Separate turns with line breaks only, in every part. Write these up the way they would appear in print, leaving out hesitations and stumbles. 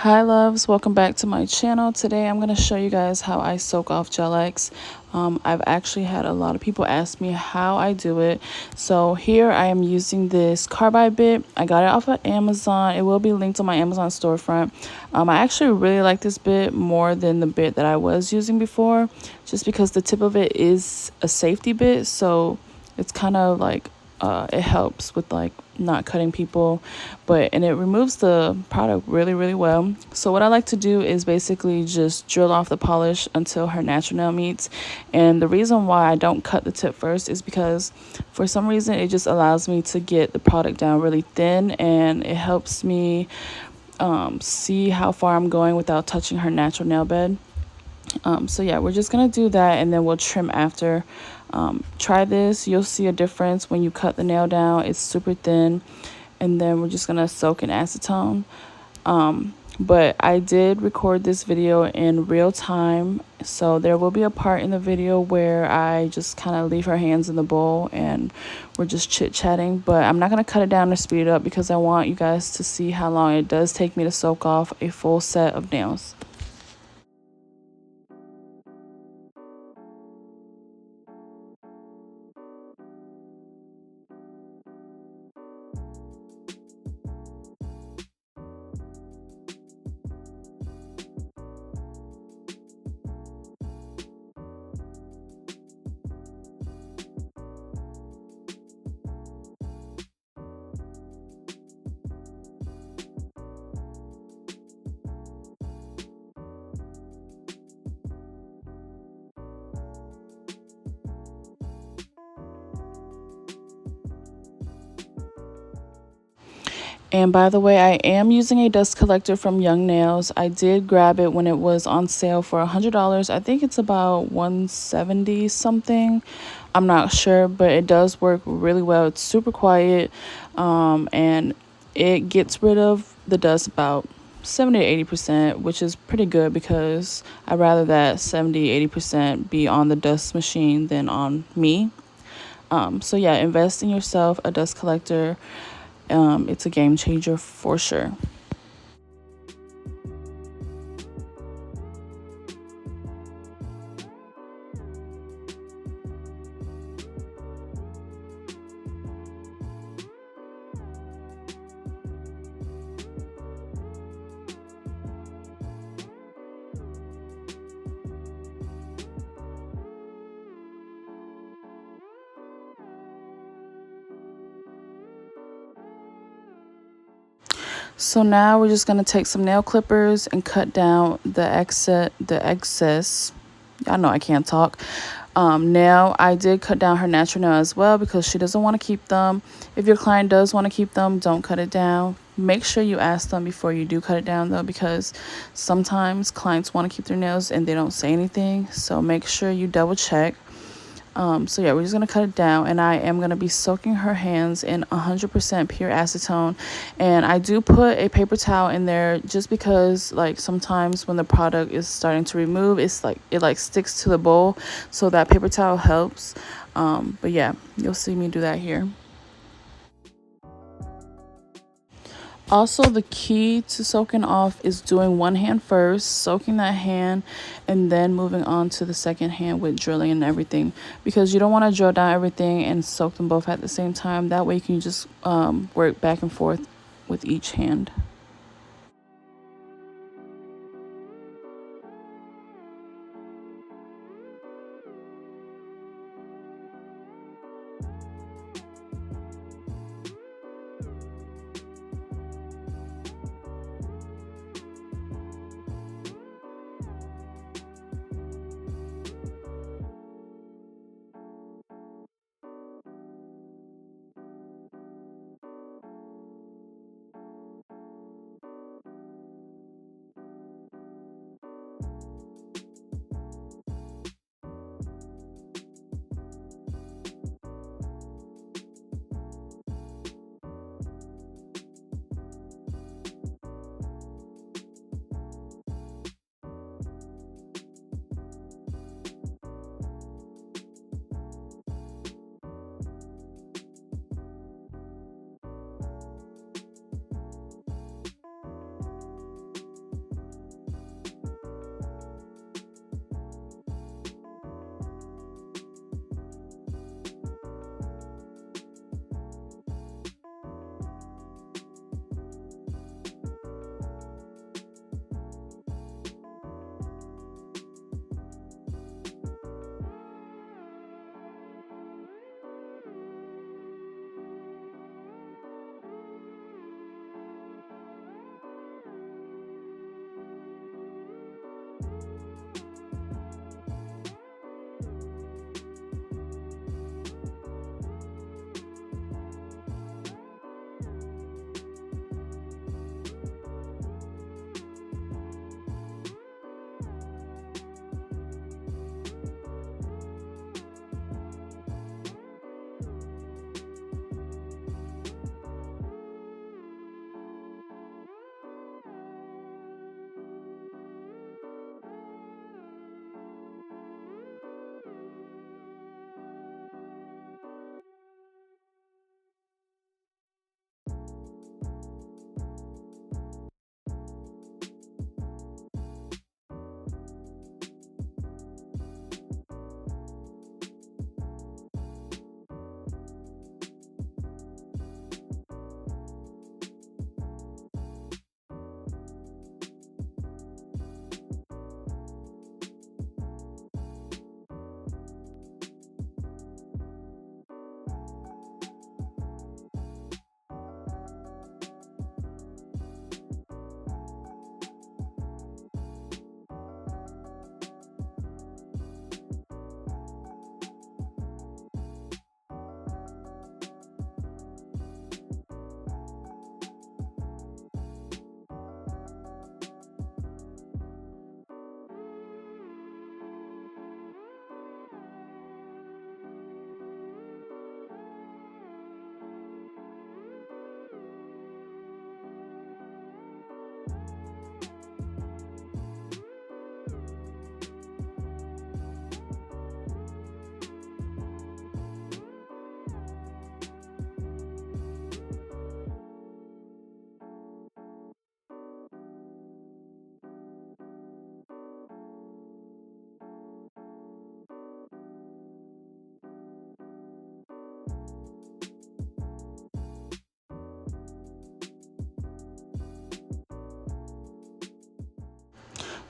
Hi loves, welcome back to my channel. Today I'm going to show you guys how I soak off Gel X. I've actually had a lot of people ask me how I do it. So here I am using this carbide bit. I got it off of Amazon. It will be linked on my Amazon storefront. I actually really like this bit more than the bit that I was using before, just because the tip of it is a safety bit. So it's kind of like it helps with like not cutting people, and it removes the product really well. So what I like to do is basically just drill off the polish until her natural nail meets. And the reason why I don't cut the tip first is because for some reason it just allows me to get the product down really thin, and it helps me see how far I'm going without touching her natural nail bed. So yeah, we're just gonna do that and then we'll trim after. Try this, you'll see a difference when you cut the nail down. It's super thin. And then we're just gonna soak in acetone. But I did record this video in real time, so there will be a part in the video where I just kind of leave her hands in the bowl and we're just chit-chatting. But I'm not going to cut it down or speed it up because I want you guys to see how long it does take me to soak off a full set of nails. And by the way, I am using a dust collector from Young Nails. I did grab it when it was on sale for $100. I think it's about 170 something. I'm not sure, but it does work really well. It's super quiet, and it gets rid of the dust about 70 to 80%, which is pretty good because I'd rather that 70-80% be on the dust machine than on me. So yeah, invest in yourself a dust collector. It's a game changer for sure. So now we're just going to take some nail clippers and cut down the excess. Y'all know I can't talk. Nail. I did cut down her natural nail as well because she doesn't want to keep them. If your client does want to keep them, don't cut it down. Make sure you ask them before you do cut it down though, because sometimes clients want to keep their nails and they don't say anything. So make sure you double check. So yeah, we're just gonna cut it down, and I am gonna be soaking her hands in 100% pure acetone. And I do put a paper towel in there just because like sometimes when the product is starting to remove, it's like it like sticks to the bowl, so that paper towel helps. But yeah, you'll see me do that here. Also, the key to soaking off is doing one hand first, soaking that hand, and then moving on to the second hand with drilling and everything. Because you don't want to drill down everything and soak them both at the same time. That way you can just work back and forth with each hand.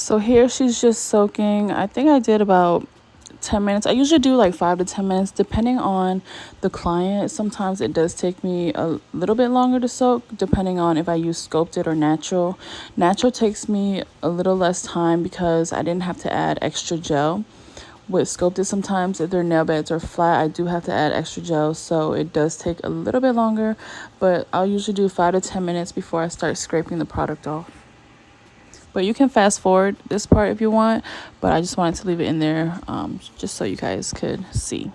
So here she's just soaking. I think I did about 10 minutes. I usually do like 5 to 10 minutes depending on the client. Sometimes it does take me a little bit longer to soak depending on if I use sculpted or natural. Natural takes me a little less time because I didn't have to add extra gel. With sculpted, sometimes if their nail beds are flat, I do have to add extra gel, so it does take a little bit longer, but I'll usually do 5 to 10 minutes before I start scraping the product off. But you can fast forward this part if you want, but I just wanted to leave it in there just so you guys could see.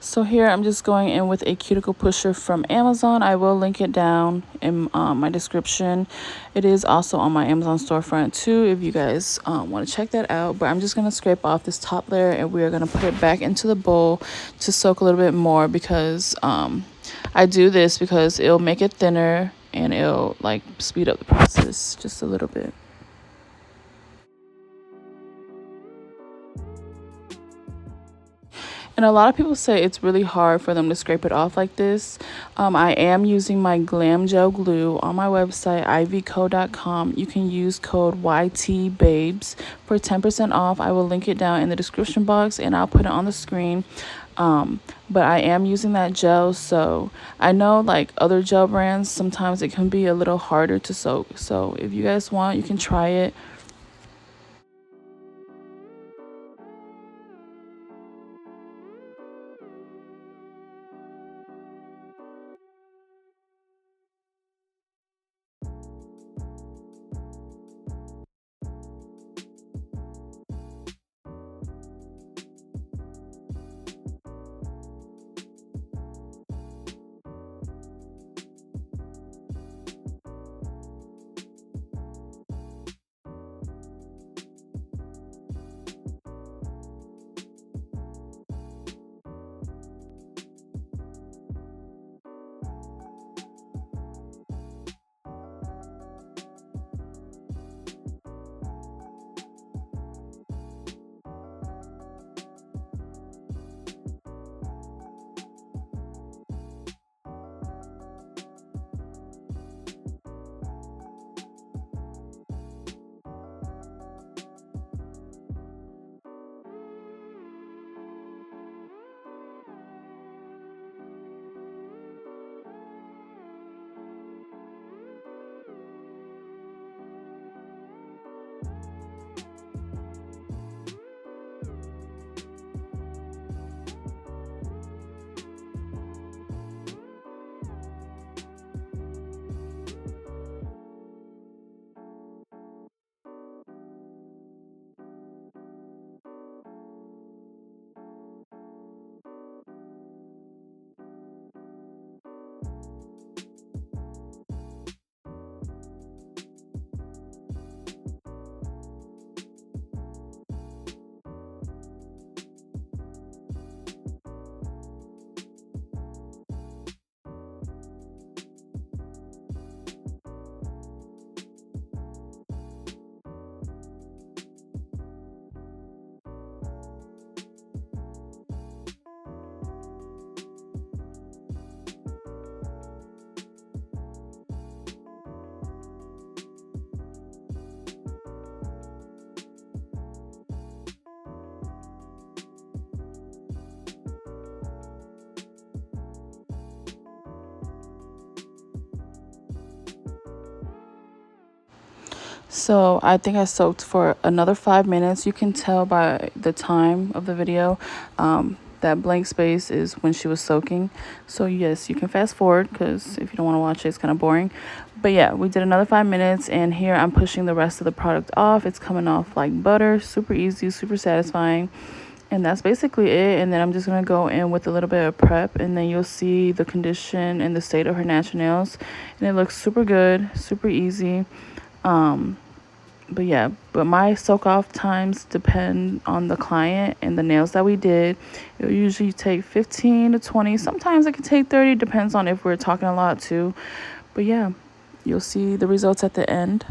So here I'm just going in with a cuticle pusher from Amazon. I will link it down in my description. It is also on my Amazon storefront too if you guys want to check that out. But I'm just going to scrape off this top layer and we're going to put it back into the bowl to soak a little bit more because I do this because it'll make it thinner and it'll like speed up the process just a little bit. And a lot of people say it's really hard for them to scrape it off like this. I am using my Glam Gel Glue on my website, ivyco.com. You can use code YTBabes for 10% off. I will link it down in the description box and I'll put it on the screen. But I am using that gel, so I know like other gel brands, sometimes it can be a little harder to soak. So if you guys want, you can try it. So I think I soaked for another 5 minutes. You can tell by the time of the video. That blank space is when she was soaking. So yes, you can fast forward because if you don't want to watch it, it's kind of boring. But yeah, we did another 5 minutes, and here I'm pushing the rest of the product off. It's coming off like butter, super easy, super satisfying. And that's basically it. And then I'm just going to go in with a little bit of prep, and then you'll see the condition and the state of her natural nails. And it looks super good, super easy. But yeah, but my soak off times depend on the client and the nails that we did. It'll usually take 15 to 20. Sometimes it can take 30, depends on if we're talking a lot too. But yeah, you'll see the results at the end.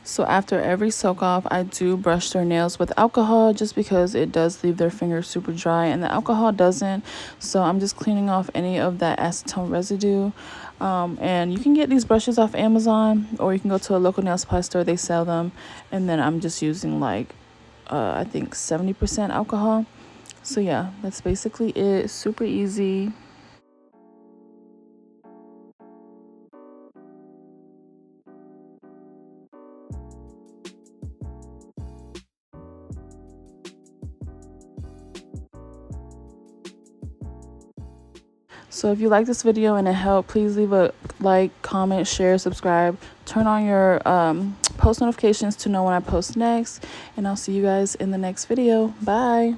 So after every soak off, I do brush their nails with alcohol just because it does leave their fingers super dry and the alcohol doesn't. So I'm just cleaning off any of that acetone residue. And you can get these brushes off Amazon, or you can go to a local nail supply store. They sell them. And then I'm just using like, I think 70% alcohol. So yeah, that's basically it. Super easy. So if you like this video and it helped, please leave a like, comment, share, subscribe, turn on your post notifications to know when I post next, and I'll see you guys in the next video. Bye.